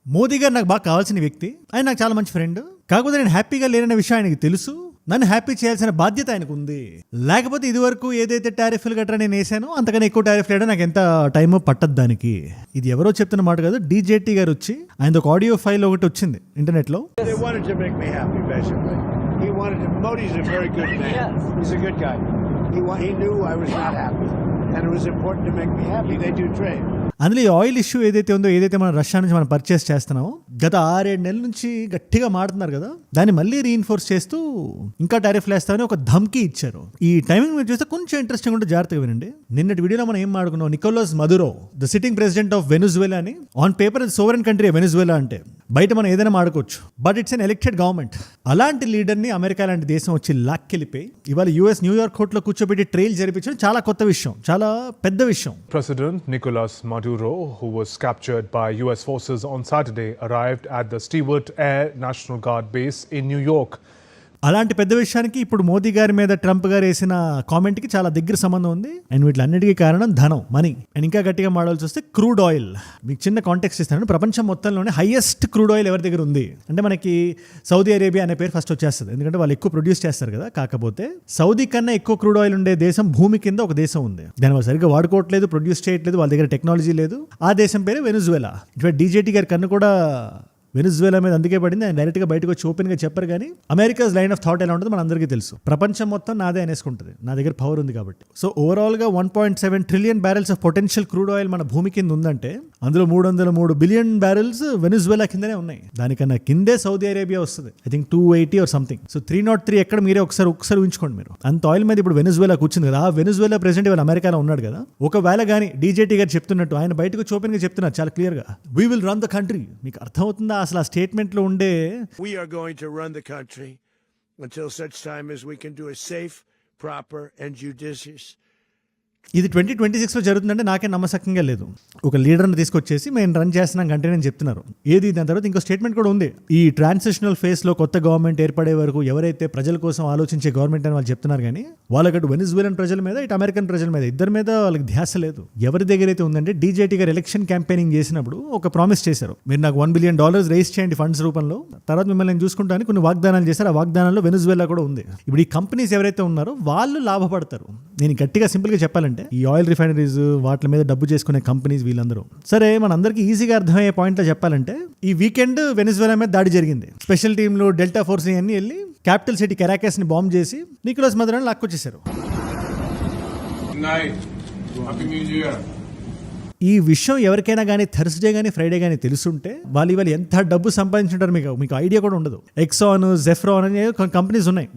మోదీ గారు నాకు బాగా కావాల్సిన వ్యక్తి, ఆయన నాకు చాలా మంచి ఫ్రెండ్. కాకపోతే నేను హ్యాపీగా లేననే విషయం ఆయనకి తెలుసు. నన్ను హ్యాపీ చేయాల్సిన బాధ్యత ఆయనకు ఉంది. లేకపోతే ఇదివరకు ఏదైతే టారిఫ్లు గట్రా నేను వేసానో అంతకన్నా ఎక్కువ టారిఫ్ వేయడం నాకు ఎంత టైమో పట్టదు దానికి. ఇది ఎవరో చెప్తున్న మాట కాదు, డీజేటీ గారు వచ్చి ఆయన ఒక ఆడియో ఫైల్ ఒకటి వచ్చింది ఇంటర్నెట్ లో. Modi's a very good man. He's a good guy. He knew I was not happy, and it was important to make me happy. They do trade. అందులో ఈ ఆయిల్ ఇష్యూ ఏదైతే ఉందో, ఏదైతే మనం Russia నుంచి మనం పర్చేస్ చేస్తున్నామో, గత 6-7 నెలల నుంచి గట్టిగా మాడుతున్నారు కదా, దాన్ని మళ్ళీ రీఇన్ఫోర్స్ చేస్తూ ఇంకా టారిఫ్లు వేస్తామని ఒక ధమ్కి ఇచ్చారు. ఈ టైమింగ్ మీరు చూస్తే కొంచెం ఇంట్రెస్టింగ్ ఉంటే జాగ్రత్తగా వినండి. నిన్నటి వీడియోలో మనం ఏం మాడుకున్నాం, Nicolas Maduro the sitting president of Venezuela అని. On paper sovereign country Venezuela అంటే, బయట మనం ఏదైనా మాడుకోవచ్చు, but it's an elected government. అలాంటి లీడర్ని అమెరికా లాంటి దేశం వచ్చి లాక్కెళ్ళిపోయి ఇవాళ యుఎస్ న్యూయార్క్ కోర్టులో కూర్చోబెట్టి ట్రయల్ జరిపించడం చాలా కొత్త విషయం, చాలా పెద్ద విషయం. President Nicolas Maduro, who was captured by US forces on Saturday, arrived at the Stewart Air National Guard base in New York. అలాంటి పెద్ద విషయానికి ఇప్పుడు మోదీ గారి మీద ట్రంప్ గారు వేసిన కామెంట్కి చాలా దగ్గర సంబంధం ఉంది. అండ్ వీటిలన్నిటికీ కారణం ధనం, మనీ. అండ్ ఇంకా గట్టిగా మాడాల్సి వస్తే క్రూడ్ ఆయిల్. మీకు చిన్న కాంటెక్స్ట్ ఇస్తాను. ప్రపంచం మొత్తంలోనే హైయెస్ట్ క్రూడ్ ఆయిల్ ఎవరి దగ్గర ఉంది అంటే మనకి సౌదీ అరేబియా అనే పేరు ఫస్ట్ వచ్చేస్తుంది, ఎందుకంటే వాళ్ళు ఎక్కువ ప్రొడ్యూస్ చేస్తారు కదా. కాకపోతే సౌదీ కన్నా ఎక్కువ క్రూడ్ ఆయిల్ ఉండే దేశం భూమి కింద ఒక దేశం ఉంది. దాన్ని వాళ్ళు సరిగ్గా వాడుకోవట్లేదు, ప్రొడ్యూస్ చేయట్లేదు, వాళ్ళ దగ్గర టెక్నాలజీ లేదు. ఆ దేశం పేరు వెనిజువేలా. ఇటువంటి డీజేటీ గారి కన్ను కూడా వెనిజువేలా మీద అందుకే పడింది. ఆయన డైరెక్ట్గా బయటకు వచ్చి ఓపెన్గా చెప్పరు. కానీ అమెరికాస్ లైన్ ఆఫ్ థాట్ ఎలా ఉంటుందో మన అందరికీ తెలుసు. ప్రపంచం మొత్తం నాదే అనేసుకుంటుంది, నా దగ్గర పవర్ ఉంది కాబట్టి. సో ఓవరాల్గా 1.7 trillion barrels of potential crude oil మన భూమి కింద ఉందంటే అందులో 303 బిలియన్ బ్యారెల్స్ వెనిజువేలా కిందనే ఉన్నాయి. దానికన్నా కిందే సౌదీ అరేబియా వస్తుంది, I think 280 or something. So 303 ఎక్కడ మీరే ఒకసారి ఊహించుకోండి మీరు. అంత ఆయిల్ మీద ఇప్పుడు వెనిజువేలా కూర్చుంది కదా. ఆ వెనిజువేలా ప్రెసిడెంట్ ఇవాళ అమెరికాలో ఉన్నాడు కదా. ఒకవేళ కానీ డీజేటీ గారు చెప్తున్నట్టు ఆయన బయటకు వచ్చి ఓపెన్గా చెప్తున్నారు చాలా క్లియర్గా, we will run the country. మీకు అర్థమవుతుందా అసలు ఆ స్టేట్మెంట్లో ఉండే? We are going to run the country until such time as we can do a safe, proper and judicious. ఇది 2026లో జరుగుతుందంటే నాకే నమ్మసక్యంగా లేదు. ఒక లీడర్ని తీసుకొచ్చేసి మేము రన్ చేస్తున్నాం కంటే నేను చెప్తున్నారు. ఏది దాని తర్వాత ఇంకో స్టేట్మెంట్ కూడా ఉంది. ఈ ట్రాన్సిషనల్ ఫేస్లో కొత్త గవర్నమెంట్ ఏర్పడే వరకు ఎవరైతే ప్రజల కోసం ఆలోచించే గవర్నమెంట్ అని వాళ్ళు చెప్తున్నారు. కానీ వాళ్ళకి అటు వెనిజువేలన్ ప్రజల మీద, ఇటు అమెరికన్ ప్రజల మీద, ఇద్దరి మీద వాళ్ళకి ధ్యాస లేదు. ఎవరి దగ్గర అయితే ఉందంటే డీజేటీ గారు ఎలక్షన్ క్యాంపెయినింగ్ చేసినప్పుడు ఒక ప్రామిస్ చేశారు, మీరు నాకు $1 బిలియన్ రైజ్ చేయండి ఫండ్స్ రూపంలో, తర్వాత మిమ్మల్ని నేను చూసుకుంటాను. కొన్ని వాగ్దానాలు చేశారు. ఆ వాగ్దానాల్లో వెనిజువేలా కూడా ఉంది. ఇప్పుడు ఈ కంపెనీస్ ఎవరైతే ఉన్నారో వాళ్ళు లాభపడతారు. నేను గట్టిగా సింపుల్గా చెప్పాలంటే ఈ ఆయిల్ రిఫైనరీస్ వాటి మీద డబ్బు చేసుకునే కంపెనీస్ వీళ్ళందరూ. సరే, మనందరికీ ఈజీగా అర్థమయ్యే పాయింట్లో చెప్పాలంటే ఈ వీకెండ్ వెనిజువేలా మీద దాడి జరిగింది. స్పెషల్ టీంలు, డెల్టా ఫోర్స్ అన్ని వెళ్ళి క్యాపిటల్ సిటీ కెరాకస్ ని బాంబ్ చేసి నికోలస్ మదురోని లాక్కొచ్చేశారు. ఈ విషయం ఎవరికైనా కానీ థర్స్డే కానీ ఫ్రైడే కానీ తెలుసుంటే వాళ్ళు ఇవాళ ఎంత డబ్బు సంపాదించుంటారు మీకు ఐడియా కూడా ఉండదు. ఎక్సాన్, జెఫ్రాన్ అనే కంపెనీస్ ఉన్నాయి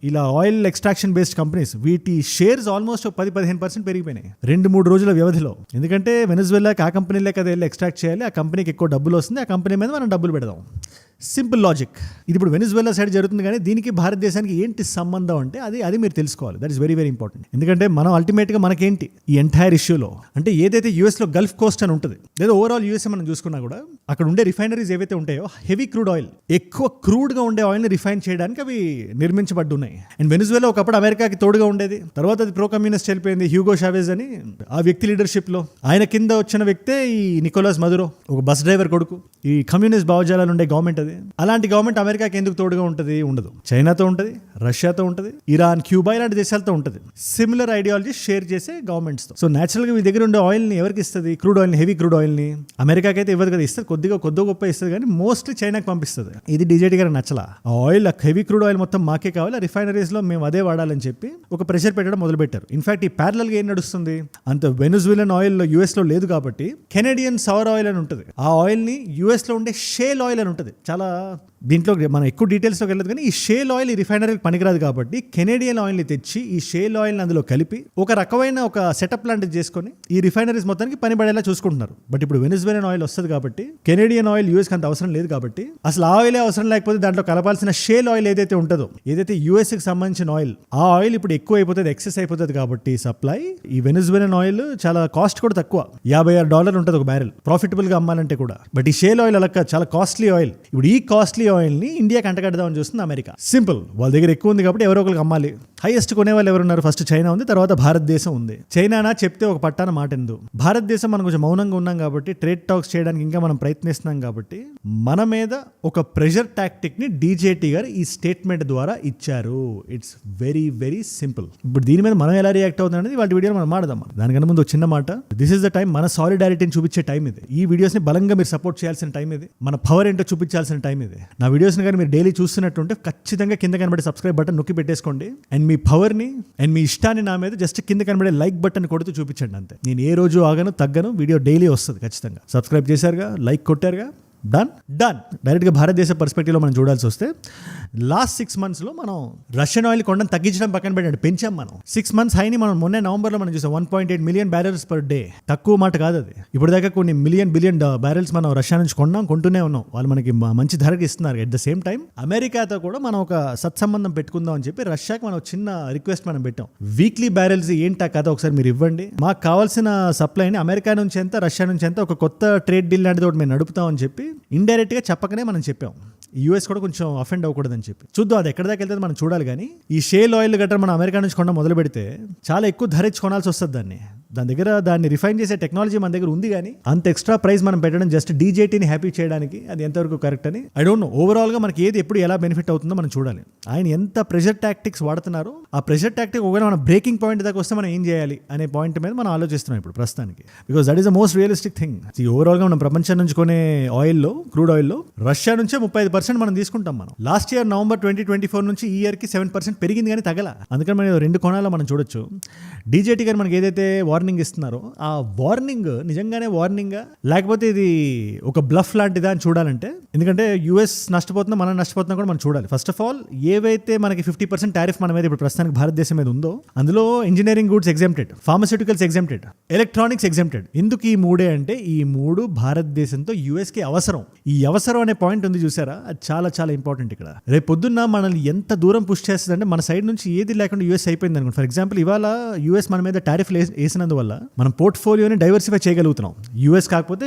ఇలా ఆయిల్ ఎక్స్ట్రాక్షన్ బేస్డ్ కంపెనీస్. వీటి షేర్స్ ఆల్మోస్ట్ 10-15% పెరిగిపోయినాయి 2-3 రోజుల వ్యవధిలో. ఎందుకంటే వెనిజువేలాకి ఆ కంపెనీలే కదా వెళ్ళి ఎక్స్ట్రాక్ట్ చేయాలి, ఆ కంపెనీకి ఎక్కువ డబ్బులు వస్తుంది, ఆ కంపెనీ మీద మనం డబ్బులు పెడదాం. Simple logic. ఇది ఇప్పుడు వెనిజువేలా సైడ్ జరుగుతుంది. కానీ దీనికి భారతదేశానికి ఏంటి సంబంధం అంటే అది మీరు తెలుసుకోవాలి. That is very very important. ఎందుకంటే మనం అల్టిమేట్గా మనకేంటి ఈ ఎంటైర్ ఇష్యూలో అంటే ఏదైతే యూఎస్లో గల్ఫ్ కోస్ట్ అని ఉంటుంది, లేదా ఓవరాల్ యూఎస్ఏ మనం చూసుకున్నా కూడా అక్కడ ఉండే రిఫైనరీస్ ఏవైతే ఉంటాయో హెవీ క్రూడ్ ఆయిల్, ఎక్కువ క్రూడ్గా ఉండే ఆయిల్ని రిఫైన్ చేయడానికి అవి నిర్మించబడి ఉన్నాయి. అండ్ వెనిజువేలా ఒకప్పుడు అమెరికాకి తోడుగా ఉండేది. తర్వాత అది ప్రో కమ్యూనిస్ట్ వెళ్ళిపోయింది. హ్యూగో షావేజ్ అని ఆ వ్యక్తి లీడర్షిప్లో. ఆయన కింద వచ్చిన వ్యక్తే ఈ నికోలస్ మదురో, ఒక బస్ డ్రైవర్ కొడుకు. ఈ కమ్యూనిస్ట్ భావజాలాలు ఉండే గవర్నమెంట్ అది. అలాంటి గవర్నమెంట్ అమెరికాకి ఎందుకు తోడుగా ఉంటుంది? ఉండదు. చైనాతో ఉంటుంది, రష్యాతో ఉంటుంది, ఇరాన్, క్యూబా ఇలాంటి దేశాలతో ఉంటుంది. సిమిలర్ ఐడియాలజీ షేర్ చేసే గవర్నమెంట్స్తో. సో నేచురల్గా మీ దగ్గర ఉండే ఆయిల్ని ఎవరికి ఇస్తుంది? క్రూడ్ ఆయిల్ని, హెవీ క్రూడ్ ఆయిల్ని. అమెరికాకి అయితే ఇవ్వదు కదా, ఇస్తుంది కొద్దిగా గొప్ప ఇస్తుంది, కానీ మోస్ట్లీ చైనాకి పంపిస్తుంది. ఇది డీజేటీ గారికి నచ్చలా. ఆ ఆయిల్, హెవీ క్రూడ్ ఆయిల్ మొత్తం మాకే కావాలి, రిఫైనరీస్లో మేము అదే వాడాలని చెప్పి ఒక ప్రెషర్ పెట్టడం మొదలుపెట్టారు. ఇన్ఫాక్ట్ ఈ ప్యారలల్గా ఏం నడుస్తుంది అంత వెనిజువేలన్ ఆయిల్ యూఎస్లో లేదు కాబట్టి కెనేడియన్ సవర్ ఆయిల్ అని ఉంటుంది. ఆ ఆయిల్ని యూఎస్లో ఉండే షేల్ ఆయిల్ అని ఉంటుంది. చాలా దీంట్లో మనం ఎక్కువ డీటెయిల్స్లోకి వెళ్ళదు, కానీ ఈ షేల్ ఆయిల్ ఈ రిఫైనరీకి పనికిరాదు కాబట్టి కెనేడియన్ ఆయిల్ని తెచ్చి ఈ షేల్ ఆయిల్ని అందులో కలిపి ఒక రకమైన ఒక సెటప్ లాంటిది చేసుకొని ఈ రిఫైనరీస్ మొత్తానికి పని పడేలా చూసుకుంటున్నారు. బట్ ఇప్పుడు వెనిజువేలన్ ఆయిల్ వస్తుంది కాబట్టి కెనేడియన్ ఆయిల్ యూఎస్కి అంత అవసరం లేదు కాబట్టి, అసలు ఆ ఆయిలే అవసరం లేకపోతే దాంట్లో కలపాల్సిన షేల్ ఆయిల్ ఏదైతే ఉంటుందో, ఏదైతే యూఎస్కి సంబంధించిన ఆయిల్, ఆ ఆయిల్ ఇప్పుడు ఎక్కువ అయిపోతుంది, ఎక్సెస్ అయిపోతుంది. కాబట్టి సప్లై ఈ వెనిజువేలన్ ఆయిల్ చాలా కాస్ట్ కూడా తక్కువ, $56 ఉంటుంది ఒక బ్యారెల్, ప్రాఫిటబుల్ గా అమ్మాలంటే కూడా. బట్ ఈ షేల్ ఆయిల్ అలా చాలా కాస్ట్లీ ఆయిల్. ఇప్పుడు ఈ కాస్ట్లీ ఆయిల్ని ఇండియాకి అంటగడదామని చూస్తుంది అమెరికా. సింపుల్, వాళ్ళ దగ్గర ఎక్కువ ఉంది కాబట్టి ఎవరో ఒకరికి అమ్మాలి. హైయెస్ట్ కొనే వాళ్ళు ఎవరున్నారు? ఫస్ట్ చైనా ఉంది, తర్వాత భారతదేశం ఉంది. చైనానా చెప్తే ఒక పట్టాన మాట ఎందు. భారతదేశం మనం కొంచెం మౌనంగా ఉన్నాం కాబట్టి, ట్రేడ్ టాక్స్ చేయడానికి ఇంకా మనం ప్రయత్నిస్తున్నాం కాబట్టి, మన మీద ఒక ప్రెషర్ టాక్టిక్ ని డీజేటీ గారు ఈ స్టేట్మెంట్ ద్వారా ఇచ్చారు. It's very very simple. ఇప్పుడు దీని మీద మనం ఎలా రియాక్ట్ అవుతుంది అనేది వాళ్ళ వీడియోలో మనం మాడదాం. దానికన్నా ముందు ఒక చిన్న మాట, దిస్ ఇస్ ద టైం, మన సాలిడారిటీని చూపించే టైం ఇది. ఈ వీడియోస్ ని బలంగా మీరు సపోర్ట్ చేయాల్సిన టైం ఇది. మన పవర్ ఏంటో చూపించాల్సిన టైం ఇది. నా వీడియోస్ ని కానీ మీరు డైలీ చూస్తున్నట్టుంటే ఖచ్చితంగా కింద కనబడే సబ్స్క్రైబ్ బటన్ నొక్కి పెట్టేసుకోండి. అండ్ మీ పవర్ ని అండ్ మీ ఇష్టాన్ని నా మీద జస్ట్ కింద కనబడే లైక్ బటన్ కొడుతూ చూపించండి అంతే. నేను ఏ రోజు ఆగను, తగ్గను. వీడియో డైలీ వస్తుంది ఖచ్చితంగా. సబ్స్క్రైబ్ చేశారుగా, లైక్ కొట్టారుగా, డన్. డైరెక్ట్గా భారతదేశ పర్స్పెక్టివ్లో మనం చూడాల్సి వస్తే, లాస్ట్ 6 monthsలో మనం రష్యన్ ఆయిల్ కొండను తగ్గించడం పక్కన పెట్టండి, పెంచాం మనం. 6 months హైని మనం మొన్న నవంబర్లో మనం చూసాం. 1.8 million barrels per day. తక్కువ మాట కాదు అది. ఇప్పుడు దాకా కొన్ని బిలియన్ బ్యారెల్స్ మనం రష్యా నుంచి కొంటూనే ఉన్నాం. వాళ్ళు మనకి మంచి ధరకి ఇస్తున్నారు. ఎట్ ద సేమ్ టైం అమెరికాతో కూడా మనం ఒక సత్సంబంధం పెట్టుకుందాం అని చెప్పి రష్యాకి మనం చిన్న రిక్వెస్ట్ మనం పెట్టాం. వీక్లీ బ్యారెల్స్ ఏంటా కదా ఒకసారి మీరు ఇవ్వండి, మాకు కావాల్సిన సప్లైని అమెరికా నుంచి ఎంత, రష్యా నుంచి ఎంత, ఒక కొత్త ట్రేడ్ డీల్ లాంటిది ఒకటి మేము నడుపుతాం అని చెప్పి ఇండైరెక్ట్గా చెప్పకనే మనం చెప్పాం. యూఎస్ కూడా కొంచెం అఫెండ్ అవ్వకూడదని చెప్పి. చూద్దాం అది ఎక్కడ దాకా వెళ్తే మనం చూడాలి. కానీ ఈ షేల్ ఆయిల్ గట్రా మనం అమెరికా నుంచి కొనడం మొదలు పెడితే చాలా ఎక్కువ ధర ఇచ్చి కొనాల్సి వస్తుంది. దాన్ని రిఫైన్ చేసే టెక్నాలజీ మన దగ్గర ఉంది, కానీ అంత ఎక్స్ట్రా ప్రైస్ మనం పెట్టడం జస్ట్ డీజేటీని హ్యాపీ చేయడానికి అది ఎంతవరకు కరెక్ట్ అని ఐ డోంట్ నో. ఓవరాల్గా మనకి ఏది ఎప్పుడు ఎలా బెనిఫిట్ అవుతుందో మనం చూడాలి. ఆయన ఎంత ప్రెషర్ టాక్టిక్స్ వాడుతున్నారో, ఆ ప్రెషర్ టాక్టిక్ ఒకవేళ మన బ్రేకింగ్ పాయింట్ దాకా వస్తే మనం ఏం చేయాలి అనే పాయింట్ మీద మనం ఆలోచిస్తున్నాం ఇప్పుడు ప్రస్తుతానికి. Because that is the most realistic thing. ఓవరాల్గా మనం ప్రపంచం నుంచి కొనే ఆయిల్లో, క్రూడ్ ఆయిల్లో రష్యా నుంచే 35% మనం తీసుకుంటాం. మనం లాస్ట్ ఇయర్ నవంబర్ 2024 నుంచి ఈ ఇయర్కి 7% పెరిగింది, కానీ తగల. అందుకని మనం 2 కోణాల్లో మనం చూడొచ్చు. డీజేటీ గారు మనకి ఏదైతే వార్నింగ్ ఇస్తున్నారో, ఆ వార్నింగ్ నిజంగానే వార్నింగా లేకపోతే ఇది ఒక బ్లఫ్ లాంటిదా అని చూడాలంటే, ఎందుకంటే యూఎస్ నష్టపోతున్నా మనం నష్టపోతున్నా కూడా మనం చూడాలి. ఫస్ట్ ఆఫ్ ఆల్ ఏవైతే మనకి 50% టారిఫ్ మన మీద ఇప్పుడు ప్రస్తుతానికి భారతదేశం మీద ఉందో, అందులో engineering goods exempted, pharmaceuticals exempted, electronics exempted. ఎందుకు ఈ 3 అంటే, ఈ 3 భారతదేశంతో యూఎస్కి అవసరం. ఈ అవసరం అనే పాయింట్ ఉంది చూసారా, అది చాలా చాలా ఇంపార్టెంట్. ఇక్కడ రేపు పొద్దున్న మనల్ని ఎంత దూరం పుష్ చేస్తుంది అంటే, మన సైడ్ నుంచి ఏది లేకుండా యూఎస్ అయిపోయింది అనుకోండి. ఫర్ ఎగ్జాంపుల్ ఇవాళ యూఎస్ మన మీద టారిఫ్ వేసినందువల్ల మనం పోర్ట్ఫోలియోని డైవర్సిఫై చేయగలుగుతున్నాం. యూఎస్ కాకపోతే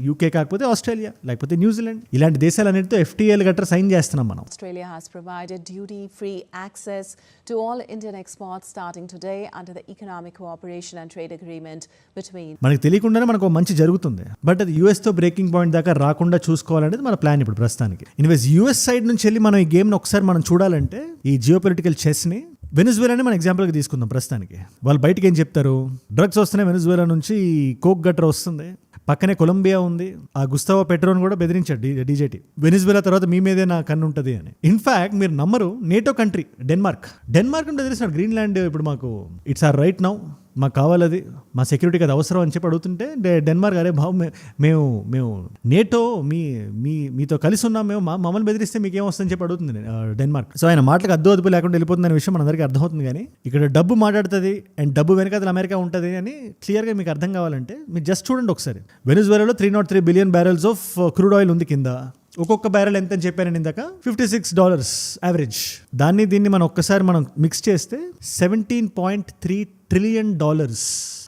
యూకే కాకపోతే ఆస్ట్రేలియా, లేకపోతే న్యూజిలాండ్, ఇలాంటి దేశాలన్నిటితో FTAలు గట్రా సైన్ చేస్తున్నాం మనం. Australia has provided duty-free access to all Indian exports starting today under the Economic Cooperation and Trade Agreement between. మనకి తెలియకుండానే మనకు మంచి జరుగుతుంది, బట్ అది యూఎస్తో బ్రేకింగ్ పాయింట్ దాకా రాకుండా చూసుకోవాలనేది మన ప్లాన్ ఇప్పుడు ప్రస్తుతానికి. ఇన్వేస్ యూఎస్ సైడ్ నుంచి వెళ్ళి మనం ఈ గేమ్ని ఒకసారి మనం చూడాలంటే, ఈ జియోపొలిటికల్ చెస్ని వెనిజువేలాని మనం ఎగ్జాంపుల్గా తీసుకుందాం ప్రస్తుతానికి. వాళ్ళు బయటకు ఏం చెప్తారు, డ్రగ్స్ వస్తున్నాయి వెనిజువేలా నుంచి, కోక్ గట్రా వస్తుంది, పక్కనే కొలంబియా ఉంది, ఆ గుస్తావో పెట్రోన్ కూడా బెదిరించాడు డీజేటీ, వెనిజువేలా తర్వాత మీ మీదే నా కన్ను ఉంటుంది అని. ఇన్ఫాక్ట్ మీరు నమ్మరు, నేటో కంట్రీ డెన్మార్క్ అని బెదిరిస్తున్నాడు. గ్రీన్లాండ్ ఇప్పుడు మాకు ఇట్స్ ఆర్ రైట్ నౌ, మాకు కావాలది, మా సెక్యూరిటీకి అది అవసరం అని చెప్పి అడుగుతుంటే డెన్మార్క్, అరే బాబు మేము నేటో మీతో కలిసి ఉన్నాం, మేము మమ్మల్ని బెదిరిస్తే మీకేం వస్తుందని చెప్పి అడుగుతుంది డెన్మార్క్. సో ఆయన మాటలకు అడ్డు లేకుండా వెళ్ళిపోతుంది అనే విషయం మనందరికీ అర్థమవుతుంది. కానీ ఇక్కడ డబ్బు మాట్లాడుతుంది అండ్ డబ్బు వెనకాల అమెరికా ఉంటుంది అని క్లియర్గా మీకు అర్థం కావాలంటే మీరు జస్ట్ చూడండి ఒకసారి. వెనిజువేలాలో 303 billion barrels of crude oil ఉంది కింద. ఒక్కొక్క బ్యారెల్ ఎంత అని చెప్పాను ఇందాక, $56 యావరేజ్. దీన్ని మనం ఒక్కసారి మనం మిక్స్ చేస్తే $17.3 trillion.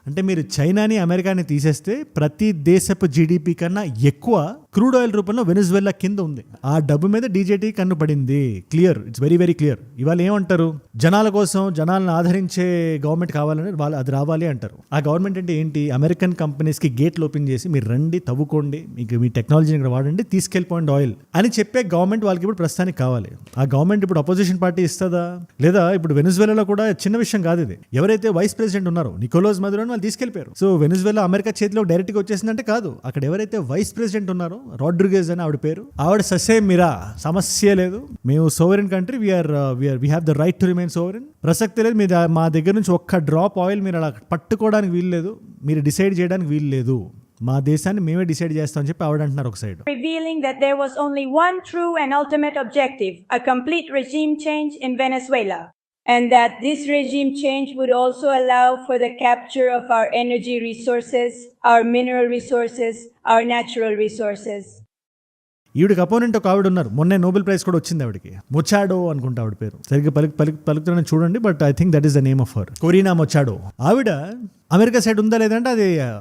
అంటే మీరు చైనాని అమెరికాని తీసేస్తే ప్రతి దేశపు జీడిపి కన్నా ఎక్కువ క్రూడ్ ఆయిల్ రూపంలో వెనిజువేలా కింద ఉంది. ఆ డబ్బు మీద డీజేటీ కన్ను పడింది. Clear, it's very very clear. ఇవాళ ఏమంటారు, జనాల కోసం, జనాలను ఆదరించే గవర్నమెంట్ కావాలని వాళ్ళు అది రావాలి అంటారు. ఆ గవర్నమెంట్ అంటే ఏంటి, అమెరికన్ కంపెనీస్కి గేట్లు ఓపెన్ చేసి మీరు రండి, తవ్వుకోండి, మీకు మీ టెక్నాలజీని ఇక్కడ వాడండి, తీసుకెళ్ళిపోండి ఆయిల్ అని చెప్పే గవర్నమెంట్ వాళ్ళకి ఇప్పుడు ప్రస్తుతానికి కావాలి. ఆ గవర్నమెంట్ ఇప్పుడు అపోజిషన్ పార్టీ ఇస్తుందా లేదా? ఇప్పుడు వెనిజువేలాలో కూడా చిన్న విషయం కాదు ఇది. ఎవరైతే వైస్ ప్రెసిడెంట్ ఉన్నారో నికోలాస్ మదురోని వాళ్ళు తీసుకెళ్లిపోయారు. సో వెనిజువేలా అమెరికా చేతిలో డైరెక్ట్ గా వచ్చేసిందంటే కాదు. అక్కడ ఎవరైతే వైస్ ప్రెసిడెంట్ ఉన్నారో, రాడ్రిగేజ్ అని ఆవిడ పేరు, ఆవిడ ససే మీరా, సమస్య లేదు, మేము sovereign country, we have the right to remain sovereign, ప్రసక్తి లేదు, మా దగ్గర నుంచి ఒక్క డ్రాప్ ఆయిల్ మీరు అలా పట్టుకోవడానికి వీలు లేదు, మీరు డిసైడ్ చేయడానికి వీలు లేదు, మా దేశాన్ని మేమే డిసైడ్ చేస్తామని చెప్పి ఆవిడ అంటున్నారు ఒక side. Revealing that there was only one true and ultimate objective, a complete regime change in Venezuela, and that this regime change would also allow for the capture of our energy resources, our mineral resources, our natural resources. ఈవిడికి opponent ఒక ఆవిడ ఉన్నారు, మొన్నే Nobel prize కూడా వచ్చింది ఆవిడకి, మొచాడో అనుకుంటా ఆవిడ పేరు, సరిగ్గా పలుకుతున్నాను చూడండి, but I think that is the name of her, Corina Machado. ఆవిడ అమెరికా సైడ్ ఉందా లేదంటే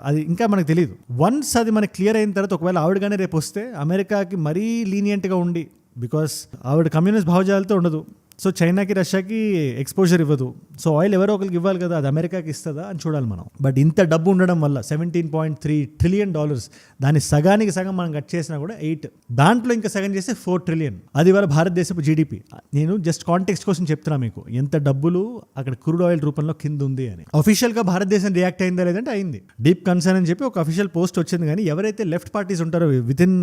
అది ఇంకా మనకు తెలియదు. వన్స్ అది మనకి క్లియర్ అయిన తర్వాత, ఒకవేళ ఆవిడ కానీ రేపు వస్తే అమెరికాకి మరీ లీనియంట్గా ఉండి బికాస్ ఆవిడ కమ్యూనిస్ట్ భావజాలతో ఉండదు. సో చైనాకి రష్యాకి ఎక్స్పోజర్ ఇవ్వదు. సో ఆయిల్ ఎవరో ఒకరికి ఇవ్వాలి కదా, అది అమెరికాకి ఇస్తుందా అని చూడాలి మనం. బట్ ఇంత డబ్బు ఉండడం వల్ల $17.3 ట్రిలియన్, దాని సగానికి సగం మనం కట్ చేసినా కూడా 8, దాంట్లో ఇంకా సగం చేస్తే 4 ట్రిలియన్. అది వాళ్ళ భారతదేశపు జీడిపి. నేను జస్ట్ కాంటెక్స్ట్ కోసం చెప్తున్నా మీకు, ఎంత డబ్బులు అక్కడ క్రూడ్ ఆయిల్ రూపంలో కింద ఉంది అని. అఫీషియల్గా భారతదేశం రియాక్ట్ అయిందా లేదంటే అయింది. డీప్ కన్సర్న్ అని చెప్పి ఒక అఫీషియల్ పోస్ట్ వచ్చింది. కానీ ఎవరైతే లెఫ్ట్ పార్టీస్ ఉంటారో విత్ ఇన్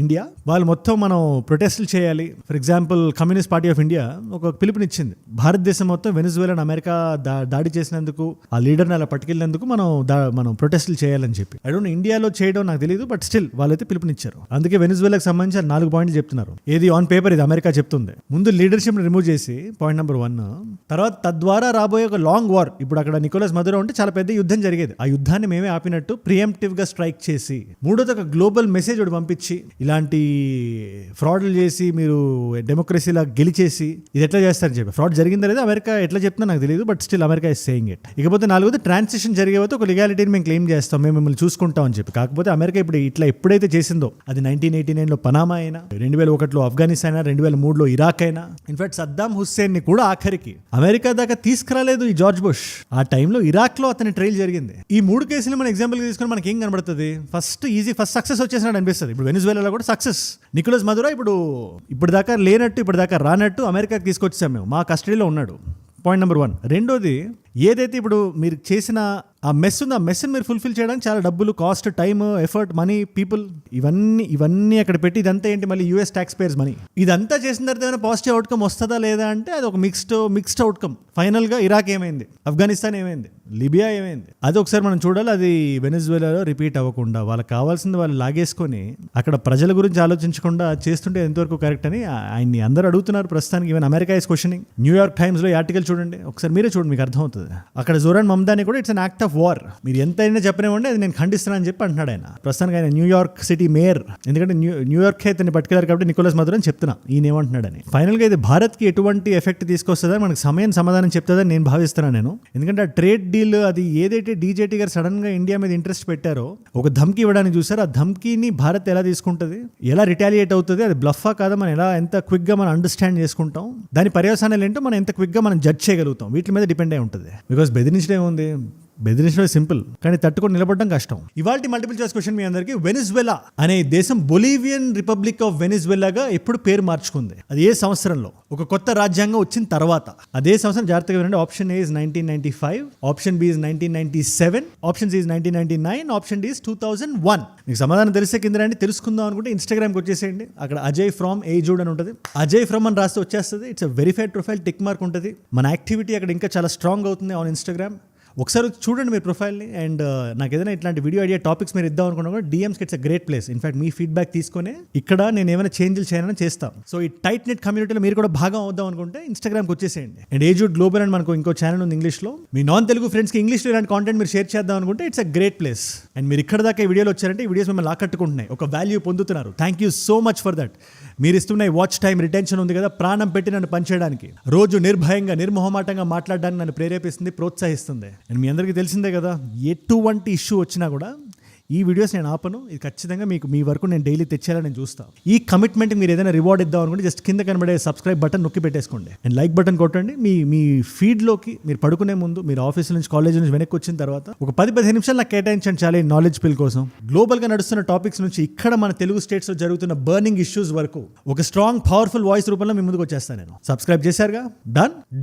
ఇండియా, వాళ్ళు మొత్తం మనం ప్రొటెస్ట్లు చేయాలి. For example communist party of India ఒక పిలుపునిచ్చింది, భారతదేశం మొత్తం వెనిజువేలా అమెరికా దాడి చేసినందుకు, ఆ లీడర్ని అలా పట్టుకెళ్ళినందుకు మనం ప్రొటెస్టులు చేయాలని చెప్పి. ఐ డోంట్ నో ఇండియాలో చేయడం నాకు తెలియదు, బట్ స్టిల్ వాళ్ళైతే పిలుపునిచ్చారు. అందుకే వెనిజువేలాకి సంబంధించి 4 పాయింట్లు చెప్తున్నారు. ఏది ఆన్ పేపర్ ఇది అమెరికా చెప్తుంది. ముందు లీడర్షిప్ రిమూవ్ చేసి పాయింట్ నెంబర్ 1, తర్వాత తద్వారా రాబోయే ఒక లాంగ్ వార్. ఇప్పుడు అక్కడ నికోలస్ మదురో ఉంటే చాలా పెద్ద యుద్ధం జరిగేది, ఆ యుద్ధాన్ని మేమే ఆపినట్టు ప్రియంప్టివ్ గా స్ట్రైక్ చేసి, మూడోది ఒక గ్లోబల్ మెసేజ్ ఒకటి పంపించి, ఇలాంటి ఫ్రాడ్లు చేసి మీరు డెమోక్రసీలా గెలిచేసి ఇది ఎట్లా చేస్తారని చెప్పి. ఫ్రాడ్ జరిగిందా లేదా అమెరికా ఎట్లా చెప్తున్నా నాకు తెలియదు, but still America is saying it. ఇకపోతే 4వది ట్రాన్సిషన్ జరిగేవతో ఒక లీగాలిటీని మేము క్లెయిమ్ చేస్తాం, మేము మిమ్మల్ని చూసుకుంటాం అని చెప్పి. కాకపోతే అమెరికా ఇప్పుడు ఇట్లా ఎప్పుడైతే చేసిందో, అది 1989లో పనామా అయినా, 2001లో ఆఫ్ఘనిస్తాన్ అయినా, 2003లో ఇరాక్ అయినా, ఇన్ఫాక్ట్ సద్దాం హుస్సేన్ ని కూడా ఆఖరికి అమెరికా దాకా తీసుకురాలేదు ఈ జార్జ్ బుష్. ఆ టైంలో ఇరాక్ లో అతని ట్రైల్ జరిగింది. ఈ 3 కేసులు మనం ఎగ్జాంపుల్ తీసుకుని మనకి ఏం కనబడుతుంది? ఫస్ట్ సక్సెస్ వచ్చేసినట్టు అనిపిస్తుంది. ఇప్పుడు వెనిజువేలాలో కూడా సక్సెస్. నికోలస్ మదురో ఇప్పుడు దాకా లేనట్టు, ఇప్పుడు దాకా రానట్టు అమెరికాకి తీసుకొచ్చాం మేము, మా కస్టడీలో ఉన్నాడు. Point number 1. రెండోది, ఏదైతే ఇప్పుడు మీరు చేసిన ఆ మెస్ ఉందో, ఆ మెస్ని మీరు ఫుల్ఫిల్ చేయడానికి చాలా డబ్బులు, cost, time, effort, money, people, ఇవన్నీ అక్కడ పెట్టి, ఇదంతా ఏంటి మళ్ళీ US ట్యాక్స్ పేయర్స్ మనీ. ఇదంతా చేసిన తర్వాత ఏమైనా పాజిటివ్ అవుట్కమ్ వస్తుందా లేదా అంటే అది ఒక మిక్స్డ్ అవుట్కమ్. ఫైనల్గా ఇరాక్ ఏమైంది, ఆఫ్ఘనిస్తాన్ ఏమైంది, లిబియా ఏమైంది, అది ఒకసారి మనం చూడాలి. అది వెనిజువేలాలో రిపీట్ అవ్వకుండా వాళ్ళకి కావాల్సింది వాళ్ళు లాగేసుకొని అక్కడ ప్రజల గురించి ఆలోచించకుండా చేస్తుంటే ఎంతవరకు కరెక్ట్ అని ఆయన్ని అందరూ అడుగుతున్నారు ప్రస్తుతానికి. Even America is questioning. New York టైమ్స్లో ఈ ఆర్టికల్ చూడండి ఒకసారి, మీరే చూడండి, మీకు అర్థమవుతుంది. అక్కడ జోరాన్ మమ్దాని కూడా it's an act of war, మీరు ఎంతైనా చెప్పనివ్వండి అది నేను ఖండిస్తున్నాను చెప్పి అంటున్నాడు ఆయన. ప్రస్తుతానికి ఆయన న్యూయార్క్ సిటీ మేయర్, ఎందుకంటే న్యూయార్క్ అయితే పట్టుకెళ్ళారు కాబట్టి నికోలస్ మదురో అని చెప్తున్నా, ఈయన ఏమంటున్నాడని. ఫైనల్గా ఇది భారత్కి ఎటువంటి ఎఫెక్ట్ తీసుకొస్తుందని మనకు సమాధానం చెప్తుందని నేను భావిస్తున్నాను నేను. ఎందుకంటే ఆ ట్రేడ్ డీల్, అది ఏదైతే డీజేటీ గారు సడన్ గా ఇండియా మీద ఇంట్రెస్ట్ పెట్టారో, ఒక ధమ్కి ఇవ్వడానికి చూసారు. ఆ ధమ్కీని భారత్ ఎలా తీసుకుంటుంది, ఎలా రిటాలియేట్ అవుతుంది, అది బ్లఫా కాదా, మనం ఎంత క్విక్ గా మనం అండర్స్టాండ్ చేసుకుంటాం, దాని పర్యవసానాలు ఏంటో మనం ఎంత క్విక్ గా మనం జడ్జ్ చేయగలుగుతాం, వీటి మీద డిపెండ్ అయి ఉంటుంది. బికాస్ బెదిరించడం ఏముంది, బెదిరించడం సింపుల్, కానీ తట్టుకొని నిలబడడం కష్టం. ఇవాల్టి మల్టిపుల్ చాయిస్ క్వశ్చన్ మీ అందరికీ, వెనిజువేలా అనే దేశం బొలీవియన్ రిపబ్లిక్ ఆఫ్ వెనిజువేలాగా ఎప్పుడు పేరు మార్చుకుంది, అది ఏ సంవత్సరంలో, ఒక కొత్త రాజ్యాంగం వచ్చిన తర్వాత, అదే సంవత్సరం జాగ్రత్తగా వినండి. Option A is 1995, option B is 1997, option C is 1999, option D is 2001. మీకు సమాధానం తెలిసే కింద రండి. తెలుసుకుందాం అనుకుంటే ఇన్స్టాగ్రామ్కి వచ్చేసేయండి, అక్కడ అజయ్ ఫ్రమ్ ఏజూడ్ అని ఉంటుంది, అజయ్ ఫ్రమ్ అని రాస్తే వచ్చేస్తుంది. It's a verified profile, tick mark ఉంటుంది. మన యాక్టివిటీ అక్కడ ఇంకా చాలా స్ట్రాంగ్ అవుతుంది ఆన్ ఇన్స్టాగ్రామ్. ఒకసారి చూడండి మీరు ప్రొఫైల్ని. అండ్ నాకు ఏదైనా ఇట్లాంటి వీడియో ఐడియా టాపిక్స్ మీరు ఇద్దాం అనుకున్నా కూడా DMస్కి it's a great place. In fact మీ ఫీడ్బ్యాక్ తీసుకొని ఇక్కడ నేను ఏమైనా చేంజ్లు చేయాలని చేస్తాం. సో ఈ టైట్ నెట్ కమ్యూనిటీలో మీరు కూడా భాగం అవుదాం అనుకుంటే ఇన్స్టాగ్రామ్కి వచ్చేసేయండి. అండ్ ఏజూడ్ గ్లోబల్ అని మనకు ఇంకో ఛానల్ ఉంది ఇంగ్లీష్లో. మీ నాన్ తెలుగు ఫ్రెండ్స్కి ఇంగ్లీష్లో ఇలాంటి కాంటెంట్ మీరు షేర్ చేద్దాం అనుకుంటే it's a great place. And మీరు ఇక్కడ దాకా ఈ వీడియోలో వచ్చారంటే ఈ వీడియోస్ మిమ్మల్ని ఆకట్టుకుంటున్నాయి, ఒక వాల్యూ పొందుతున్నారు. Thank you so much for that. మీరు ఇస్తున్న వాచ్ టైం, రిటెన్షన్ ఉంది కదా, ప్రాణం పెట్టి నన్ను పనిచేయడానికి, రోజు నిర్భయంగా నిర్మోహమాటంగా మాట్లాడడానికి నన్ను ప్రేరేపిస్తుంది, ప్రోత్సహిస్తుంది. అండ్ మీ అందరికీ తెలిసిందే కదా, ఎటువంటి ఇష్యూ వచ్చినా కూడా ఈ వీడియోస్ నేను ఆపను. ఇది ఖచ్చితంగా మీకు మీ వరకు నేను డైలీ తెచ్చేయాలని నేను చూస్తాను. ఈ కమిట్మెంట్ మీరు ఏదైనా రివార్డ్ ఇద్దాం అనుకుంటే జస్ట్ కింద కనబడే సబ్స్క్రైబ్ బటన్ నొక్కి పెట్టేసుకోండి అండ్ లైక్ బటన్ కొట్టండి. మీ ఫీడ్లోకి మీరు పడుకునే ముందు, మీరు ఆఫీస్ నుంచి కాలేజ్ నుంచి వెనక్కి వచ్చిన తర్వాత ఒక 10-15 నిమిషాలు నాకు కేటాయించండి చాలా, ఈ నాలెడ్జ్ పిల్ కోసం. గ్లోబల్గా నడుస్తున్న టాపిక్స్ నుంచి ఇక్కడ మన తెలుగు స్టేట్స్లో జరుగుతున్న బర్నింగ్ ఇష్యూస్ వరకు ఒక స్ట్రాంగ్ పవర్ఫుల్ వాయిస్ రూపంలో మీ ముందుకు వచ్చేస్తాను నేను. సబ్స్క్రైబ్ చేశారుగా?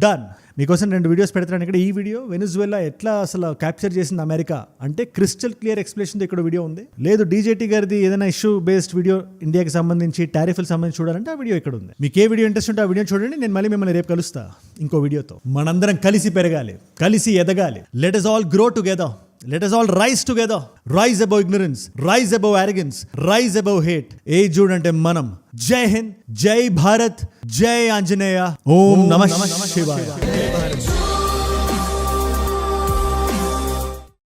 డన్. మీకోసం 2 వీడియోస్ పెడతాను ఇక్కడ. ఈ వీడియో వెనిజువేలా ఎట్లా అసలు క్యాప్చర్ చేసింది అమెరికా అంటే క్రిస్టల్ క్లియర్ ఎక్స్ప్లెనేషన్ ఇక్కడ వీడియో ఉంది. లేదు డీజేటీ గారిది ఏదైనా ఇష్యూ బేస్డ్ వీడియో ఇండియాకి సంబంధించి, టారిఫ్లకు సంబంధించి చూడాలంటే ఆ వీడియో ఇక్కడ ఉంది. మీకు ఏ వీడియో ఇంట్రెస్ట్ ఉంటే ఆ వీడియో చూడండి. నేను మళ్ళీ మిమ్మల్ని రేపు కలుస్తా ఇంకో వీడియోతో. మనందరం కలిసి పెరగాలి, కలిసి ఎదగాలి. Let us all grow together. Let us all rise together. Rise above ignorance, rise above arrogance, rise above hate. ఏజూడ్ అంటే మనం. జై హింద్, జై భారత్, జై ఆంజనేయ, ఓం నమః శివాయ.